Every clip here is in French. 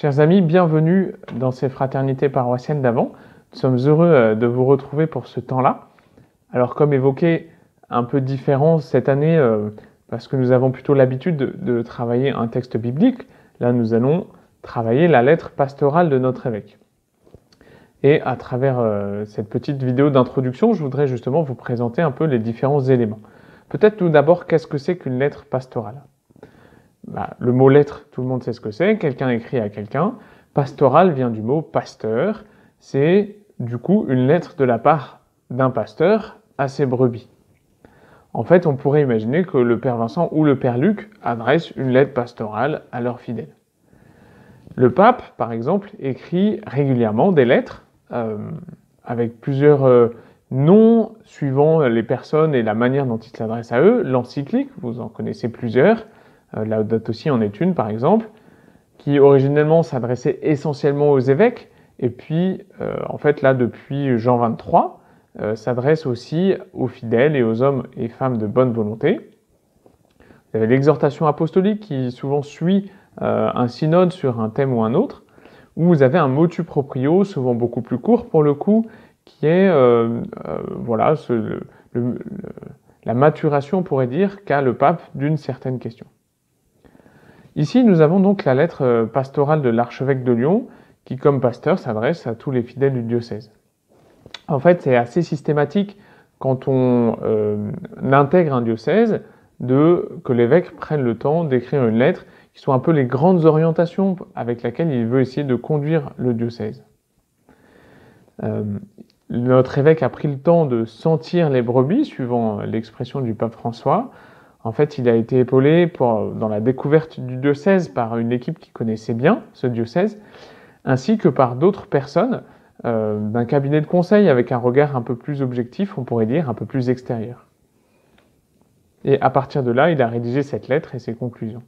Chers amis, bienvenue dans ces fraternités paroissiales d'Avent. Nous sommes heureux de vous retrouver pour ce temps-là. Alors comme évoqué, un peu différent cette année, parce que nous avons plutôt l'habitude de travailler un texte biblique. Là, nous allons travailler la lettre pastorale de notre évêque. Et à travers cette petite vidéo d'introduction, je voudrais justement vous présenter un peu les différents éléments. Peut-être tout d'abord, qu'est-ce que c'est qu'une lettre pastorale ? Le mot lettre, tout le monde sait ce que c'est, quelqu'un écrit à quelqu'un. Pastoral vient du mot pasteur, c'est du coup une lettre de la part d'un pasteur à ses brebis. En fait, on pourrait imaginer que le Père Vincent ou le Père Luc adressent une lettre pastorale à leurs fidèles. Le pape, par exemple, écrit régulièrement des lettres avec plusieurs noms suivant les personnes et la manière dont il s'adresse à eux. L'encyclique, vous en connaissez plusieurs. Laudato Si en est une, par exemple, qui originellement s'adressait essentiellement aux évêques, et puis, en fait, là, depuis Jean 23, s'adresse aussi aux fidèles et aux hommes et femmes de bonne volonté. Vous avez l'exhortation apostolique qui souvent suit un synode sur un thème ou un autre, où vous avez un motu proprio, souvent beaucoup plus court pour le coup, qui est la maturation, on pourrait dire, qu'a le pape d'une certaine question. Ici, nous avons donc la lettre pastorale de l'archevêque de Lyon, qui, comme pasteur, s'adresse à tous les fidèles du diocèse. En fait, c'est assez systématique quand on intègre un diocèse que l'évêque prenne le temps d'écrire une lettre qui soit un peu les grandes orientations avec lesquelles il veut essayer de conduire le diocèse. Notre évêque a pris le temps de sentir les brebis, suivant l'expression du pape François. En fait, il a été épaulé dans la découverte du diocèse par une équipe qui connaissait bien ce diocèse, ainsi que par d'autres personnes d'un cabinet de conseil avec un regard un peu plus objectif, on pourrait dire, un peu plus extérieur. Et à partir de là, il a rédigé cette lettre et ses conclusions.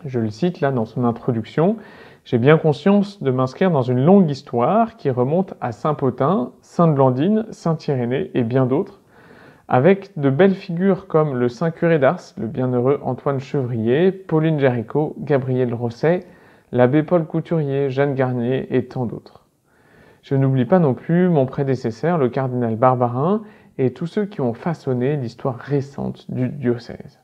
Je le cite là dans son introduction. « J'ai bien conscience de m'inscrire dans une longue histoire qui remonte à Saint-Potin, Sainte-Blandine, Saint-Irénée et bien d'autres, avec de belles figures comme le Saint Curé d'Ars, le bienheureux Antoine Chevrier, Pauline Géricault, Gabriel Rosset, l'abbé Paul Couturier, Jeanne Garnier et tant d'autres. Je n'oublie pas non plus mon prédécesseur, le cardinal Barbarin, et tous ceux qui ont façonné l'histoire récente du diocèse. »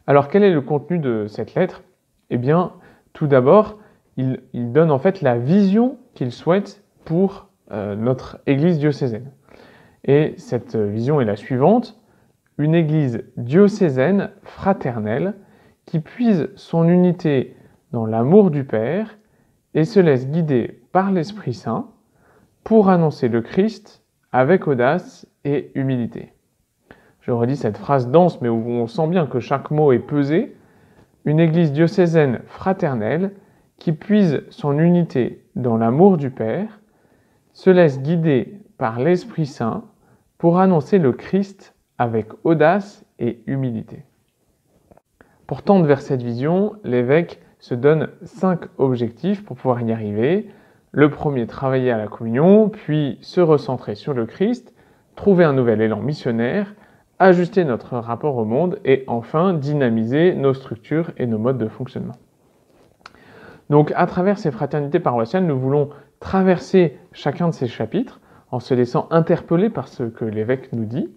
Alors, quel est le contenu de cette lettre ? Eh bien, tout d'abord, il donne en fait la vision qu'il souhaite pour notre Église diocésaine. Et cette vision est la suivante, une Église diocésaine fraternelle qui puise son unité dans l'amour du Père et se laisse guider par l'Esprit Saint pour annoncer le Christ avec audace et humilité. Je redis cette phrase dense, mais où on sent bien que chaque mot est pesé. Une Église diocésaine fraternelle qui puise son unité dans l'amour du Père, se laisse guider par l'Esprit Saint pour annoncer le Christ avec audace et humilité. Pour tendre vers cette vision, l'évêque se donne 5 objectifs pour pouvoir y arriver. Le premier, travailler à la communion, puis se recentrer sur le Christ, trouver un nouvel élan missionnaire, ajuster notre rapport au monde et enfin dynamiser nos structures et nos modes de fonctionnement. Donc à travers ces fraternités paroissiales, nous voulons traverser chacun de ces chapitres en se laissant interpeller par ce que l'évêque nous dit.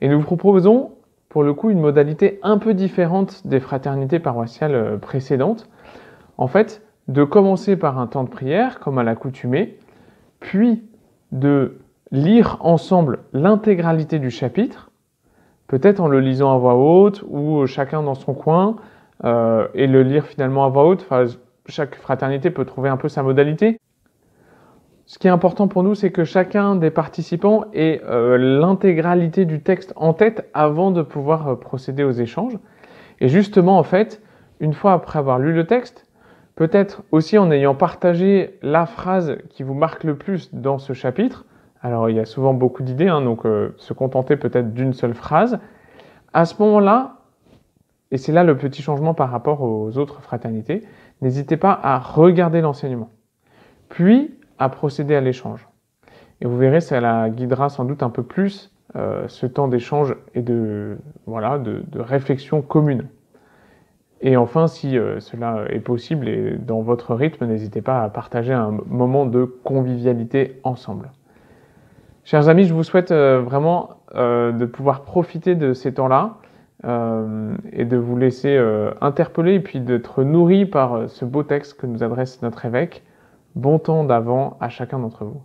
Et nous vous proposons pour le coup une modalité un peu différente des fraternités paroissiales précédentes. En fait, de commencer par un temps de prière, comme à l'accoutumée, puis de lire ensemble l'intégralité du chapitre, peut-être en le lisant à voix haute ou chacun dans son coin, et le lire finalement à voix haute. Enfin, chaque fraternité peut trouver un peu sa modalité. Ce qui est important pour nous, c'est que chacun des participants ait l'intégralité du texte en tête avant de pouvoir procéder aux échanges. Et justement, en fait, une fois après avoir lu le texte, peut-être aussi en ayant partagé la phrase qui vous marque le plus dans ce chapitre, alors il y a souvent beaucoup d'idées, donc se contenter peut-être d'une seule phrase, à ce moment-là, et c'est là le petit changement par rapport aux autres fraternités, n'hésitez pas à regarder l'enseignement, puis à procéder à l'échange. Et vous verrez, ça la guidera sans doute un peu plus ce temps d'échange et de réflexion commune. Et enfin, si cela est possible et dans votre rythme, n'hésitez pas à partager un moment de convivialité ensemble. Chers amis, je vous souhaite vraiment de pouvoir profiter de ces temps-là et de vous laisser interpeller et puis d'être nourris par ce beau texte que nous adresse notre évêque. Bon temps d'Avent à chacun d'entre vous.